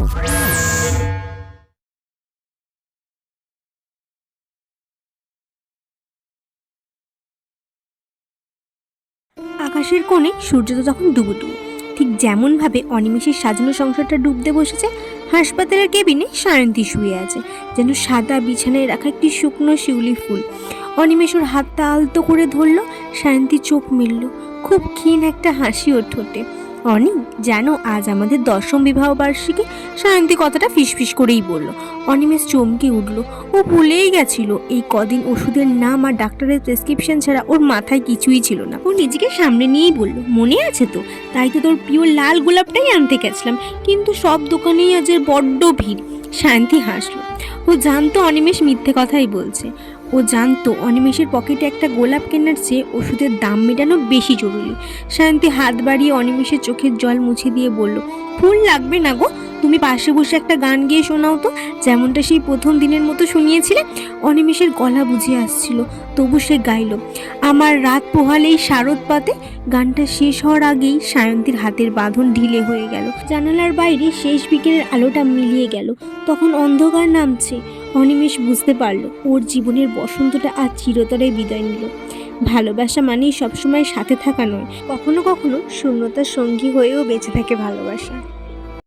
আকাশের কোণে সূর্য তো তখন ডুবুডুবু, ঠিক যেমনভাবে অনিমেষের সাজানো সংসারটা ডুবতে বসেছে। হাসপাতালের কেবিনে সায়ন্তী শুয়ে আছে, যেন সাদা বিছানায় রাখা একটি শুকনো শিউলি ফুল। অনিমেষ ওর হাতটা আলতো করে ধরল। সায়ন্তী চোখ মেলল, খুব ক্ষীণ একটা হাসি ওর ঠোঁটে। অনি, জানো আজ আমাদের 10ম বিবাহ বার্ষিকী। সায়ন্তী কথাটা ফিসফিস করেই বলল। অনিমেষ চমকে উঠল। ও ভুলেই গেছিল এই কদিন ওষুধের নাম আর ডাক্তারের প্রেসক্রিপশন ছাড়া ওর মাথায় কিছুই ছিল না। ও নিজেকে সামনে নিয়েই বলল, মনে আছে তো, তাই তো তোর প্রিয় লাল গোলাপটাই আনতে গেছিলাম, কিন্তু সব দোকানেই আজ বড্ড ভিড়। সায়ন্তী হাসল। ও জানতো অনিমেষ মিথ্যে কথাই বলছে। ও জানতো অনিমেষের পকেটে একটা গোলাপ কেনার চেয়ে ওষুধের দাম মেটানো বেশি জরুরি। সায়ন্তী হাত বাড়িয়ে অনিমেষের চোখের জল মুছে দিয়ে বলল, ফুল লাগবে না গো, তুমি পাশে বসে একটা গান গেয়ে শোনাও তো, যেমনটা সেই প্রথম দিনের মতো শুনিয়েছিলে। অনিমেষের গলা বুঝে আসছিল, তবু সে গাইল, আমার রাত পোহালেই শারদ পাতে। গানটা শেষ হওয়ার আগেই সায়ন্তীর হাতের বাঁধন ঢিলে হয়ে গেল। জানালার বাইরে শেষ বিকেলের আলোটা মিলিয়ে গেল, তখন অন্ধকার নামছে। অনিমেষ বুঝতে পারল ওর জীবনের বসন্তটা আজ চিরতরে বিদায় নিল। ভালোবাসা মানেই সবসময় সাথে থাকা নয়, কখনো কখনো শূন্যতার সঙ্গী হয়েও বেঁচে থাকে ভালোবাসা।